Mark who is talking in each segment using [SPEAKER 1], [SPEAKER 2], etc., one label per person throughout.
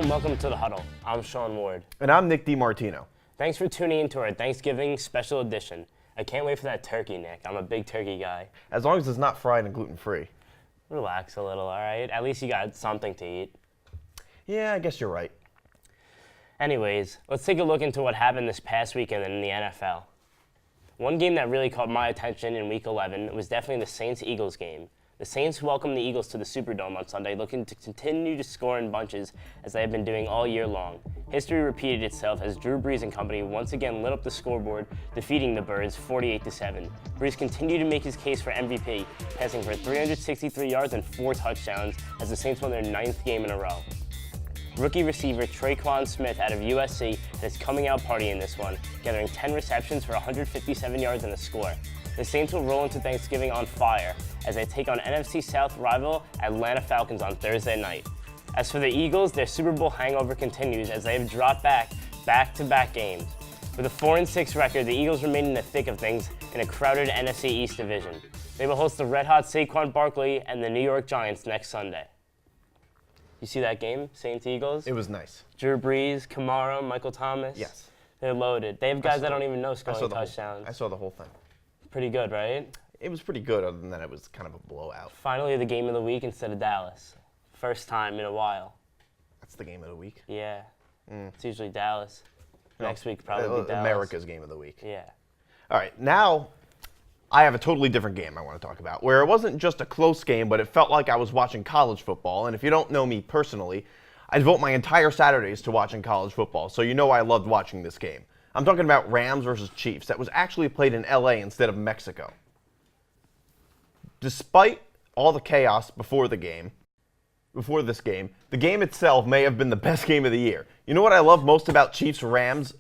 [SPEAKER 1] and welcome to the Huddle. I'm Sean Ward.
[SPEAKER 2] And I'm Nick DiMartino.
[SPEAKER 1] Thanks for tuning in to our Thanksgiving special edition. I can't wait for that turkey, Nick. I'm a big turkey guy.
[SPEAKER 2] As long as it's not fried and gluten-free.
[SPEAKER 1] Relax a little, all right? At least you got something to eat.
[SPEAKER 2] Yeah, I guess you're right.
[SPEAKER 1] Anyways, let's take a look into what happened this past weekend in the NFL. One game that really caught my attention in Week 11 was definitely the Saints-Eagles game. The Saints welcomed the Eagles to the Superdome on Sunday, looking to continue to score in bunches as they have been doing all year long. History repeated itself as Drew Brees and company once again lit up the scoreboard, defeating the Birds 48-7. Brees continued to make his case for MVP, passing for 363 yards and 4 touchdowns as the Saints won their 9th game in a row. Rookie receiver Traquan Smith out of USC had his coming out party in this one, gathering 10 receptions for 157 yards and a score. The Saints will roll into Thanksgiving on fire as they take on NFC South rival Atlanta Falcons on Thursday night. As for the Eagles, their Super Bowl hangover continues as they have dropped back-to-back games. With a 4-6 record, the Eagles remain in the thick of things in a crowded NFC East division. They will host the red-hot Saquon Barkley and the New York Giants next Sunday. You see that game, Saints-Eagles?
[SPEAKER 2] It was nice.
[SPEAKER 1] Drew Brees, Kamara, Michael Thomas.
[SPEAKER 2] Yes.
[SPEAKER 1] They're loaded. They have guys that don't even know scoring touchdowns.
[SPEAKER 2] I saw the whole thing.
[SPEAKER 1] Pretty good, right?
[SPEAKER 2] It was pretty good, other than that it was kind of a blowout.
[SPEAKER 1] Finally, the game of the week instead of Dallas. First time in a while.
[SPEAKER 2] That's the game of the week?
[SPEAKER 1] Yeah. It's usually Dallas. Next week probably be Dallas.
[SPEAKER 2] America's game of the week.
[SPEAKER 1] Yeah.
[SPEAKER 2] All right, now I have a totally different game I want to talk about, where it wasn't just a close game, but it felt like I was watching college football. And if you don't know me personally, I devote my entire Saturdays to watching college football, so you know I loved watching this game. I'm talking about Rams versus Chiefs that was actually played in LA instead of Mexico. Despite all the chaos before this game, the game itself may have been the best game of the year. You know what I love most about Chiefs-Rams?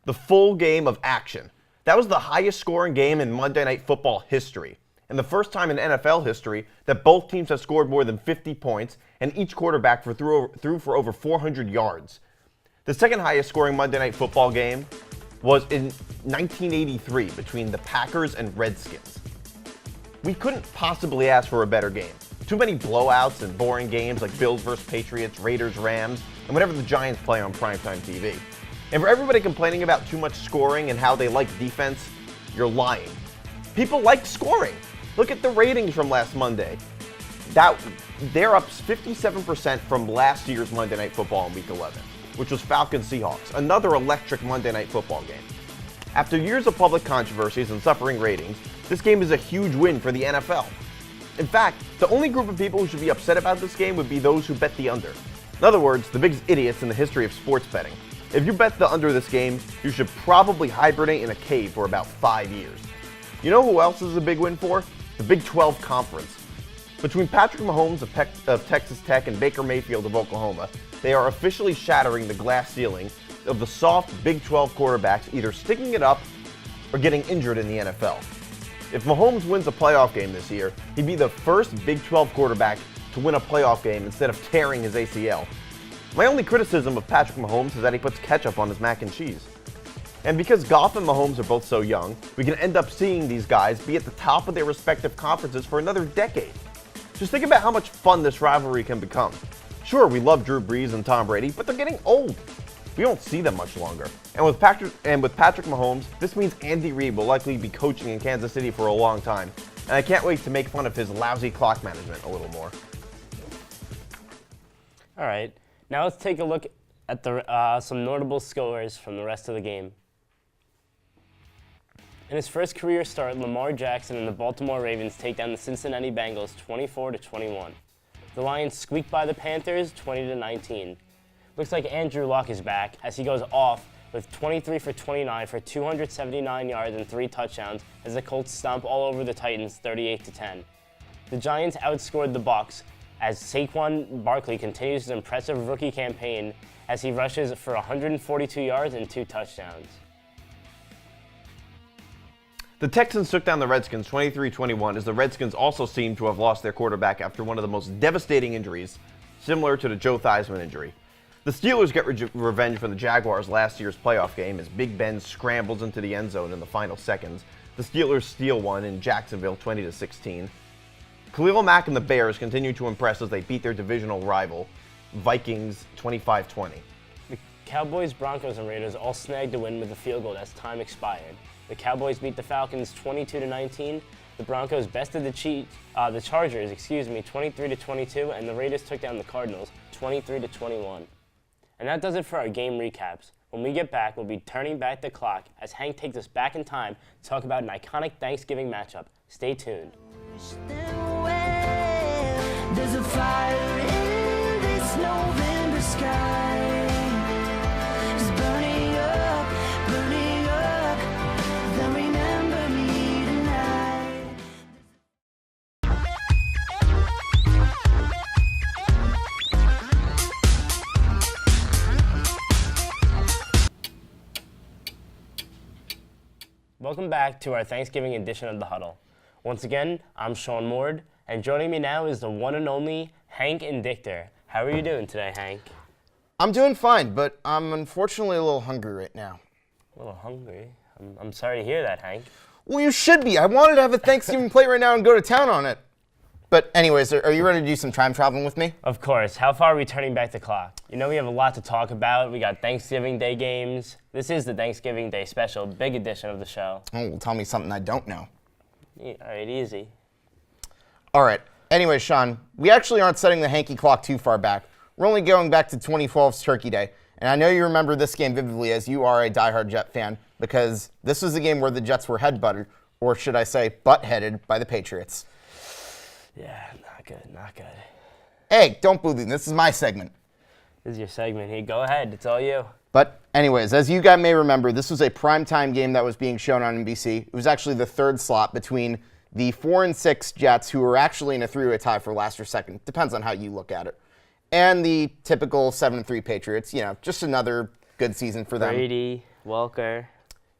[SPEAKER 2] The full game of action. That was the highest scoring game in Monday Night Football history, and the first time in NFL history that both teams have scored more than 50 points, and each quarterback threw for over 400 yards. The second highest scoring Monday Night Football game was in 1983 between the Packers and Redskins. We couldn't possibly ask for a better game. Too many blowouts and boring games like Bills vs. Patriots, Raiders, Rams, and whatever the Giants play on primetime TV. And for everybody complaining about too much scoring and how they like defense, you're lying. People like scoring. Look at the ratings from last Monday. They're up 57% from last year's Monday Night Football in Week 11, which was Falcons-Seahawks, another electric Monday Night Football game. After years of public controversies and suffering ratings, this game is a huge win for the NFL. In fact, the only group of people who should be upset about this game would be those who bet the under. In other words, the biggest idiots in the history of sports betting. If you bet the under this game, you should probably hibernate in a cave for about 5 years. You know who else is a big win for? The Big 12 Conference. Between Patrick Mahomes of Texas Tech and Baker Mayfield of Oklahoma, they are officially shattering the glass ceiling of the soft Big 12 quarterbacks either sticking it up or getting injured in the NFL. If Mahomes wins a playoff game this year, he'd be the first Big 12 quarterback to win a playoff game instead of tearing his ACL. My only criticism of Patrick Mahomes is that he puts ketchup on his mac and cheese. And because Goff and Mahomes are both so young, we can end up seeing these guys be at the top of their respective conferences for another decade. Just think about how much fun this rivalry can become. Sure, we love Drew Brees and Tom Brady, but they're getting old. We don't see them much longer. And with Patrick Mahomes, this means Andy Reid will likely be coaching in Kansas City for a long time. And I can't wait to make fun of his lousy clock management a little more.
[SPEAKER 1] All right, now let's take a look at some notable scores from the rest of the game. In his first career start, Lamar Jackson and the Baltimore Ravens take down the Cincinnati Bengals 24-21. The Lions squeaked by the Panthers 20-19. Looks like Andrew Luck is back as he goes off with 23 for 29 for 279 yards and 3 touchdowns as the Colts stomp all over the Titans 38-10. The Giants outscored the Bucs as Saquon Barkley continues his impressive rookie campaign as he rushes for 142 yards and 2 touchdowns.
[SPEAKER 2] The Texans took down the Redskins 23-21 as the Redskins also seem to have lost their quarterback after one of the most devastating injuries, similar to the Joe Theismann injury. The Steelers get revenge from the Jaguars last year's playoff game as Big Ben scrambles into the end zone in the final seconds. The Steelers steal one in Jacksonville 20-16. Khalil Mack and the Bears continue to impress as they beat their divisional rival. Vikings 25-20.
[SPEAKER 1] The Cowboys, Broncos, and Raiders all snagged a win with a field goal as time expired. The Cowboys beat the Falcons 22-19. The Broncos bested the Chargers, 23-22, and the Raiders took down the Cardinals 23-21. And that does it for our game recaps. When we get back, we'll be turning back the clock as Hank takes us back in time to talk about an iconic Thanksgiving matchup. Stay tuned.
[SPEAKER 3] There's a fire in this November sky. It's burning up, then remember me tonight.
[SPEAKER 1] Welcome back to our Thanksgiving edition of the Huddle. Once again, I'm Sean Ward, and joining me now is the one and only Hank Indictor. How are you doing today, Hank?
[SPEAKER 4] I'm doing fine, but I'm unfortunately a little hungry right now.
[SPEAKER 1] A little hungry. I'm sorry to hear that, Hank.
[SPEAKER 4] Well, you should be. I wanted to have a Thanksgiving plate right now and go to town on it. But anyways, are you ready to do some time traveling with me?
[SPEAKER 1] Of course. How far are we turning back the clock? You know we have a lot to talk about. We got Thanksgiving Day games. This is the Thanksgiving Day special, big edition of the show.
[SPEAKER 4] Oh, well, tell me something I don't know.
[SPEAKER 1] Yeah, all right, easy.
[SPEAKER 4] All right. Anyway, Sean, we actually aren't setting the hanky clock too far back. We're only going back to 2012's Turkey Day. And I know you remember this game vividly as you are a diehard Jet fan, because this was a game where the Jets were head-butted, or should I say butt-headed, by the Patriots.
[SPEAKER 1] Yeah, not good, not good.
[SPEAKER 4] Hey, don't boo me. This is my segment.
[SPEAKER 1] This is your segment. Hey, go ahead. It's all you.
[SPEAKER 4] But anyways, as you guys may remember, this was a primetime game that was being shown on NBC. It was actually the third slot between the 4-6 Jets, who were actually in a three-way tie for last or second. Depends on how you look at it. And the typical 7-3 Patriots. You know, just another good season for them.
[SPEAKER 1] Brady, Welker.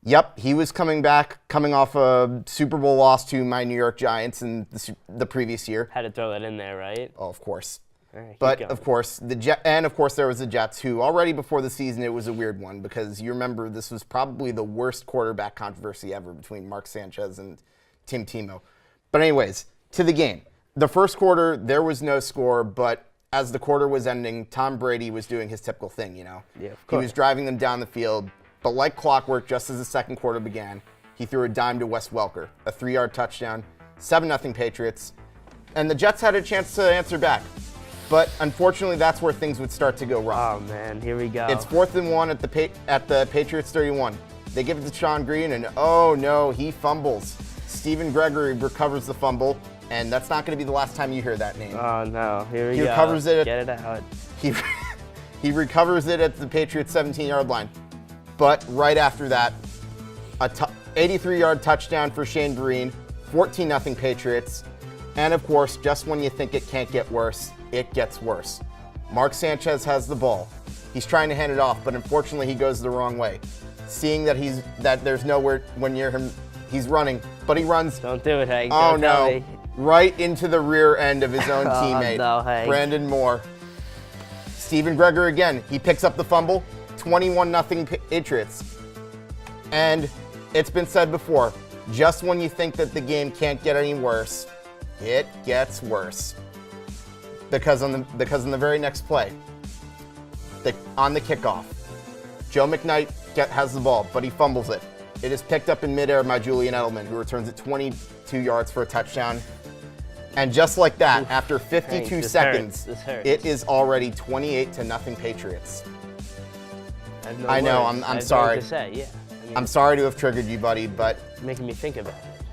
[SPEAKER 4] Yep, he was coming back, coming off a Super Bowl loss to my New York Giants in the previous year.
[SPEAKER 1] Had to throw that in there, right?
[SPEAKER 4] Oh, of course.
[SPEAKER 1] All right,
[SPEAKER 4] But
[SPEAKER 1] keep going.
[SPEAKER 4] of course, there was the Jets, who already before the season, it was a weird one because you remember this was probably the worst quarterback controversy ever between Mark Sanchez and Tim Tebow. But anyways, to the game. The first quarter, there was no score, but as the quarter was ending, Tom Brady was doing his typical thing, you know?
[SPEAKER 1] Yeah, of
[SPEAKER 4] He
[SPEAKER 1] course.
[SPEAKER 4] was driving them down the field, but like clockwork, just as the second quarter began, he threw a dime to Wes Welker, a 3-yard touchdown, 7-0 Patriots, and the Jets had a chance to answer back. But unfortunately, that's where things would start to go wrong.
[SPEAKER 1] Oh, man, here we go.
[SPEAKER 4] It's 4th and 1 at the Patriots 31. They give it to Sean Green, and oh no, he fumbles. Stephen Gregory recovers the fumble, and that's not going to be the last time you hear that name.
[SPEAKER 1] Oh, no, here we go.
[SPEAKER 4] He recovers it.
[SPEAKER 1] Get it out.
[SPEAKER 4] He recovers it at the Patriots 17-yard line. But right after that, a 83-yard touchdown for Shane Vereen, 14-0 Patriots, and of course, just when you think it can't get worse, it gets worse. Mark Sanchez has the ball. He's trying to hand it off, but unfortunately he goes the wrong way. Seeing that there's nowhere near him, he's running, but he runs.
[SPEAKER 1] Don't do it, Hank.
[SPEAKER 4] Oh
[SPEAKER 1] Don't tell
[SPEAKER 4] no!
[SPEAKER 1] me.
[SPEAKER 4] Right into the rear end of his own
[SPEAKER 1] Oh,
[SPEAKER 4] teammate,
[SPEAKER 1] no, Hank.
[SPEAKER 4] Brandon Moore. Stephen Gregory again. He picks up the fumble. 21-0 Patriots. And it's been said before, just when you think that the game can't get any worse, it gets worse. Because on the very next play, on the kickoff, Joe McKnight has the ball, but he fumbles it. It is picked up in midair by Julian Edelman, who returns it 22 yards for a touchdown. And just like that, after 52
[SPEAKER 1] Hank, this
[SPEAKER 4] seconds,
[SPEAKER 1] hurts. This hurts.
[SPEAKER 4] it is already 28-0 Patriots.
[SPEAKER 1] I, have no
[SPEAKER 4] I know,
[SPEAKER 1] words.
[SPEAKER 4] I'm
[SPEAKER 1] I have
[SPEAKER 4] sorry.
[SPEAKER 1] nothing to say, yeah. I mean,
[SPEAKER 4] I'm sorry to have triggered you, buddy, but...
[SPEAKER 1] making me think about it.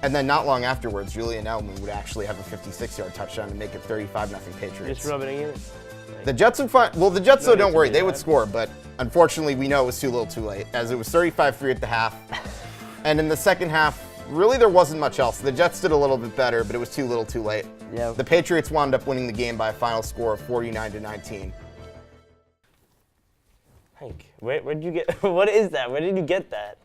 [SPEAKER 4] And then not long afterwards, Julian Edelman would actually have a 56-yard touchdown to make it 35-0 Patriots.
[SPEAKER 1] Just rubbing it in.
[SPEAKER 4] The Jets would find... Well, the Jets,
[SPEAKER 1] No
[SPEAKER 4] though,
[SPEAKER 1] need
[SPEAKER 4] don't
[SPEAKER 1] to
[SPEAKER 4] worry.
[SPEAKER 1] do
[SPEAKER 4] They would
[SPEAKER 1] that.
[SPEAKER 4] score, but unfortunately, we know it was too little too late, as it was 35-3 at the half. And in the second half, really there wasn't much else. The Jets did a little bit better, but it was too little too late.
[SPEAKER 1] Yeah.
[SPEAKER 4] The Patriots wound up winning the game by a final score of 49-19.
[SPEAKER 1] Hank, where'd you get... what is that? Where did you get that?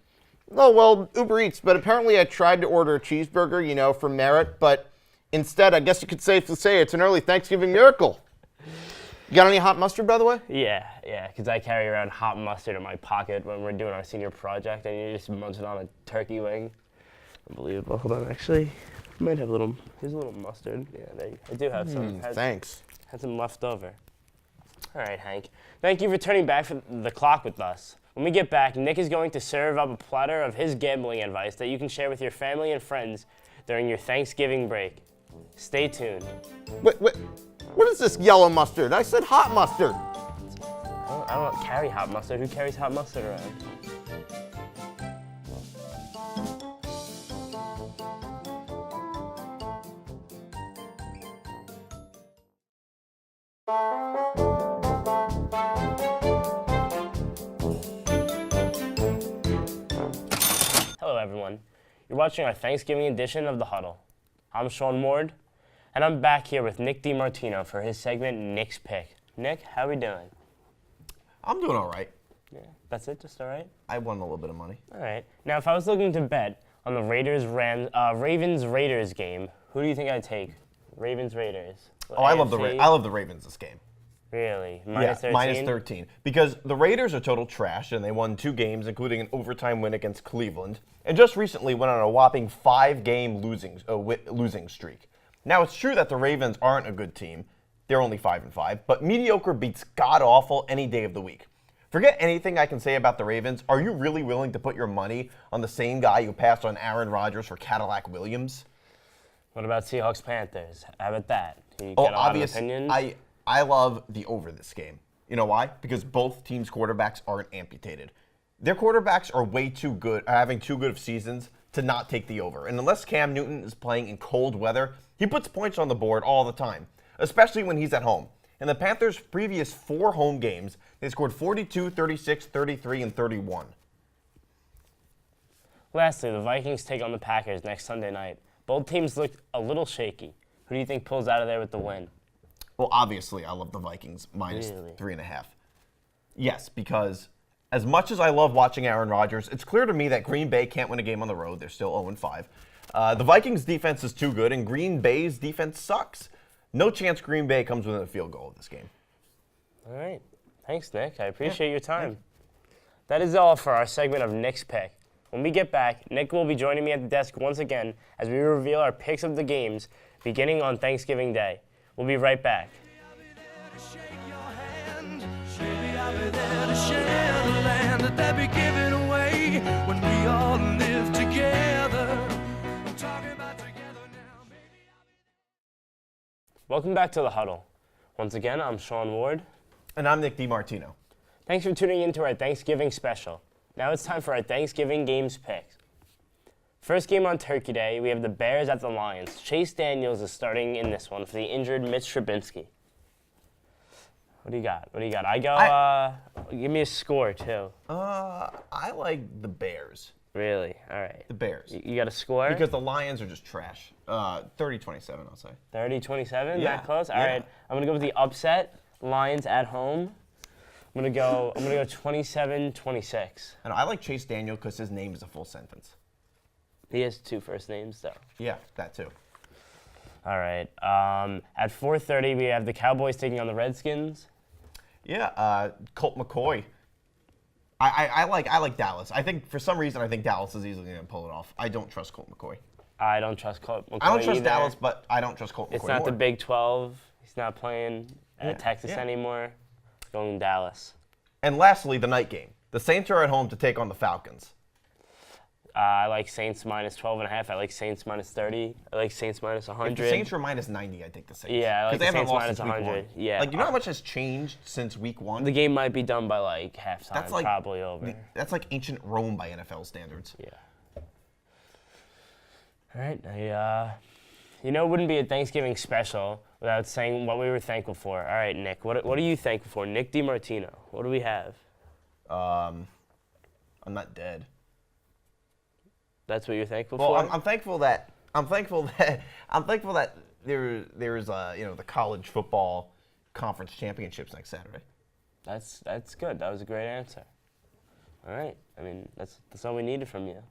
[SPEAKER 4] Oh, well, Uber Eats, but apparently I tried to order a cheeseburger, you know, for merit, but instead, I guess you could safely say it's an early Thanksgiving miracle. You got any hot mustard, by the way?
[SPEAKER 1] Yeah, because I carry around hot mustard in my pocket when we're doing our senior project, and you're just munching on a turkey wing. Unbelievable. Hold on, actually, I might have a little. Here's a little mustard. Yeah, there you, I do have some.
[SPEAKER 4] Thanks.
[SPEAKER 1] Had some left over. All right, Hank. Thank you for turning back for the clock with us. When we get back, Nick is going to serve up a platter of his gambling advice that you can share with your family and friends during your Thanksgiving break. Stay tuned.
[SPEAKER 4] Wait, what is this yellow mustard? I said hot mustard.
[SPEAKER 1] I don't carry hot mustard. Who carries hot mustard around? Hello, everyone. You're watching our Thanksgiving edition of The Huddle. I'm Sean Ward, and I'm back here with Nick DiMartino for his segment, Nick's Pick. Nick, how we doing?
[SPEAKER 2] I'm doing all right.
[SPEAKER 1] Yeah, that's it, just all right?
[SPEAKER 2] I won a little bit of money.
[SPEAKER 1] All right. Now, if I was looking to bet on the Ravens-Raiders game, who do you think I'd take? Ravens-Raiders.
[SPEAKER 2] Oh, I love the Ravens this game.
[SPEAKER 1] Really? Minus 13?
[SPEAKER 2] Minus 13. Because the Raiders are total trash, and they won 2 games, including an overtime win against Cleveland, and just recently went on a whopping 5-game losing streak. Now, it's true that the Ravens aren't a good team. They're only 5-5, but mediocre beats god-awful any day of the week. Forget anything I can say about the Ravens. Are you really willing to put your money on the same guy who passed on Aaron Rodgers for Cadillac Williams?
[SPEAKER 1] What about Seahawks-Panthers? How about that? You got a lot of opinions?
[SPEAKER 2] I love the over this game. You know why? Because both teams' quarterbacks aren't amputated. Their quarterbacks are way too good, are having too good of seasons to not take the over. And unless Cam Newton is playing in cold weather, he puts points on the board all the time, especially when he's at home. In the Panthers' previous 4 home games, they scored 42, 36, 33, and 31.
[SPEAKER 1] Lastly, the Vikings take on the Packers next Sunday night. Both teams looked a little shaky. Who do you think pulls out of there with the win?
[SPEAKER 2] Well, obviously, I love the Vikings minus
[SPEAKER 1] Really?
[SPEAKER 2] 3.5. Yes, because as much as I love watching Aaron Rodgers, it's clear to me that Green Bay can't win a game on the road. They're still 0-5. The Vikings' defense is too good, and Green Bay's defense sucks. No chance Green Bay comes within a field goal of this game.
[SPEAKER 1] All right. Thanks, Nick. I appreciate your time. That is all for our segment of Nick's Pick. When we get back, Nick will be joining me at the desk once again as we reveal our picks of the games beginning on Thanksgiving Day. We'll be right back. Welcome back to The Huddle. Once again, I'm Sean Ward.
[SPEAKER 2] And I'm Nick DiMartino.
[SPEAKER 1] Thanks for tuning in to our Thanksgiving special. Now it's time for our Thanksgiving games picks. First game on Turkey Day, we have the Bears at the Lions. Chase Daniels is starting in this one for the injured Mitch Trubisky. What do you got? I go, give me a score, too.
[SPEAKER 2] I like the Bears.
[SPEAKER 1] Really? All right.
[SPEAKER 2] The Bears.
[SPEAKER 1] You got a score?
[SPEAKER 2] Because the Lions are just trash. 30-27, I'll say.
[SPEAKER 1] 30-27?
[SPEAKER 2] Yeah.
[SPEAKER 1] That close? All
[SPEAKER 2] Yeah.
[SPEAKER 1] right. I'm going to go with the upset. Lions at home. I'm going to go 27-26.
[SPEAKER 2] And I like Chase Daniel because his name is a full sentence.
[SPEAKER 1] He has 2 first names, though.
[SPEAKER 2] Yeah, that too.
[SPEAKER 1] All right. At 4:30, we have the Cowboys taking on the Redskins.
[SPEAKER 2] Yeah, Colt McCoy. I like Dallas. I think for some reason Dallas is easily going to pull it off. I don't trust Colt McCoy.
[SPEAKER 1] I don't trust Colt McCoy
[SPEAKER 2] I don't trust
[SPEAKER 1] either.
[SPEAKER 2] Dallas, but I don't trust Colt McCoy.
[SPEAKER 1] It's not
[SPEAKER 2] more.
[SPEAKER 1] the Big 12. He's not playing
[SPEAKER 2] Yeah,
[SPEAKER 1] Texas
[SPEAKER 2] yeah.
[SPEAKER 1] anymore. Going Dallas.
[SPEAKER 2] And lastly, the night game. The Saints are at home to take on the Falcons.
[SPEAKER 1] I like Saints minus 12.5. I like Saints minus 30. I like Saints minus 100.
[SPEAKER 2] If the Saints were minus 90, I'd take the Saints.
[SPEAKER 1] Yeah, I like
[SPEAKER 2] they
[SPEAKER 1] the
[SPEAKER 2] haven't
[SPEAKER 1] Saints
[SPEAKER 2] lost
[SPEAKER 1] minus
[SPEAKER 2] since week
[SPEAKER 1] 100.
[SPEAKER 2] 1.
[SPEAKER 1] Yeah.
[SPEAKER 2] Like, you know how much has changed since week 1?
[SPEAKER 1] The game might be done by like halftime.
[SPEAKER 2] That's like
[SPEAKER 1] probably over.
[SPEAKER 2] That's like ancient Rome by NFL standards.
[SPEAKER 1] Yeah. All right. It wouldn't be a Thanksgiving special without saying what we were thankful for. All right, Nick. What are you thankful for? Nick DiMartino. What do we have?
[SPEAKER 2] I'm not dead.
[SPEAKER 1] That's what you're thankful
[SPEAKER 2] Well,
[SPEAKER 1] for?
[SPEAKER 2] I'm thankful that there's the college football conference championships next Saturday.
[SPEAKER 1] That's good. That was a great answer. All right. I mean, that's all we needed from you.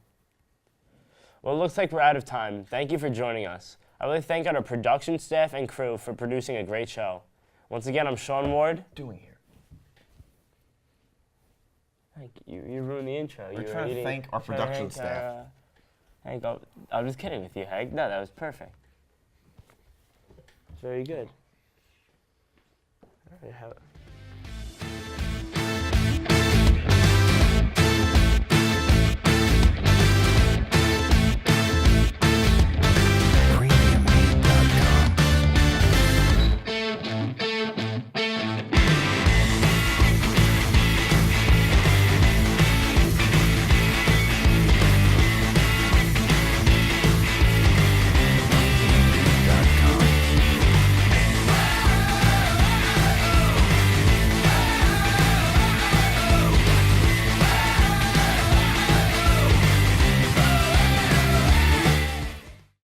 [SPEAKER 1] Well, it looks like we're out of time. Thank you for joining us. I really thank our production staff and crew for producing a great show. Once again, I'm Sean Ward.
[SPEAKER 2] Doing here.
[SPEAKER 1] Hank, you ruined the intro.
[SPEAKER 2] We're
[SPEAKER 1] You were
[SPEAKER 2] trying to
[SPEAKER 1] eating-
[SPEAKER 2] thank our
[SPEAKER 1] trying to
[SPEAKER 2] production
[SPEAKER 1] thank
[SPEAKER 2] staff.
[SPEAKER 1] Hank, I was kidding with you, Hank. No, that was perfect. Very good. All right,